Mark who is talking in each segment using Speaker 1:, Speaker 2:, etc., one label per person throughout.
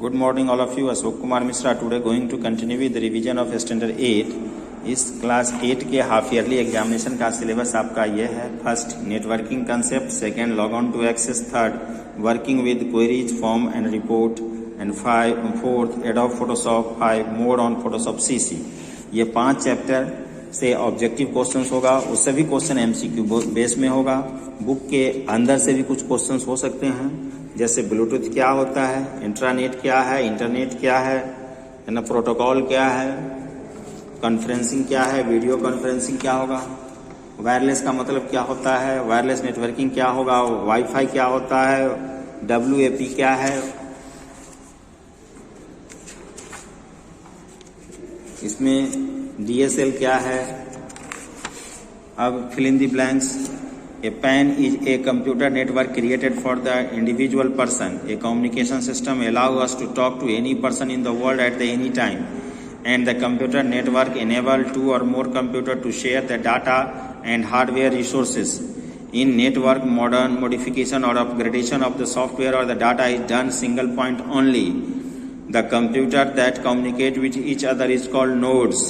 Speaker 1: Good morning all of you. Ashok Kumar Mishra today going to continue with the revision of standard 8. इस class 8 के half yearly examination का syllabus आपका ये है। First networking concept, second log on to access, third working with queries form and report and fourth Adobe Photoshop, 5 mode on Photoshop CC. ये 5 chapter से objective questions होगा। वो सभी क्वेश्चन एमसीक्यू बेस में होगा। बुक के अंदर से भी कुछ क्वेश्चंस हो सकते हैं, जैसे ब्लूटूथ क्या होता है, इंट्रानेट क्या है, इंटरनेट क्या है ना, प्रोटोकॉल क्या है, कॉन्फ्रेंसिंग क्या है, वीडियो कॉन्फ्रेंसिंग क्या होगा, वायरलेस का मतलब क्या होता है, वायरलेस नेटवर्किंग क्या होगा, वाईफाई क्या होता है, WAP क्या है, इसमें DSL क्या है। अब fill in the blanks. A PAN is a computer network created for the individual person. A communication system allows us to talk to any person in the world at any time. And the computer network enables 2 or more computers to share the data and hardware resources. In network, modern modification or upgradation of the software or the data is done single point only. The computer that communicate with each other is called nodes.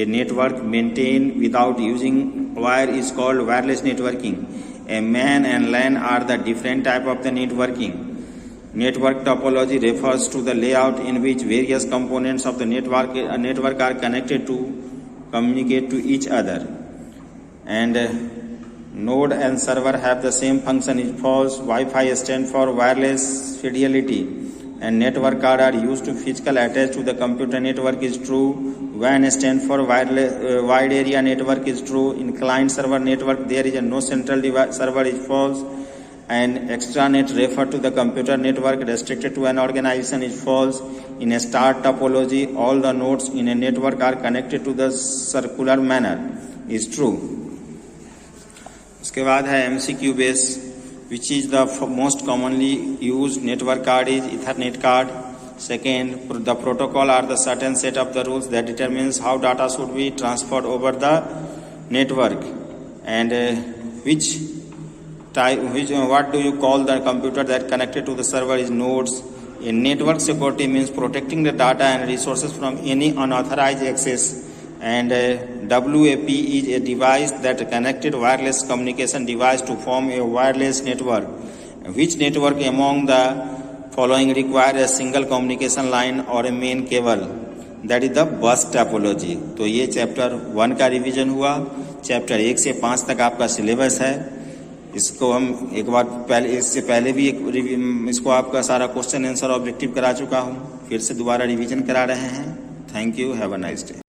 Speaker 1: A network maintained without using wire is called wireless networking. A MAN and LAN are the different type of the networking. Network topology refers to the layout in which various components of the network are connected to communicate to each other. And node and server have the same function is false. Wi-Fi stands for wireless fidelity. And network card are used to physical attach to the computer network is true. WAN stands for wide area network is true. In client server network there is a no central server is false. And extranet refer to the computer network restricted to an organization is false. In a star topology all the nodes in a network are connected to the circular manner is true. उसके बाद है MCQ base, which is the most commonly used network card is Ethernet card. Second, the protocol are the certain set of the rules that determines how data should be transferred over the network. And what do you call the computer that connected to the server is nodes. In network security means protecting the data and resources from any unauthorized access. And WAP is a device that connected wireless communication device to form a wireless network. Which network among the following require a single communication line or a main cable? That is the bus topology. तो ये chapter 1 का revision हुआ। Chapter 1 से 5 तक आपका syllabus है। इसको हम एक बार पहले, इससे पहले भी इसको आपका सारा क्वेश्चन आंसर ऑब्जेक्टिव करा चुका हूँ, फिर से दोबारा रिवीजन करा रहे हैं। Thank you, have a nice day.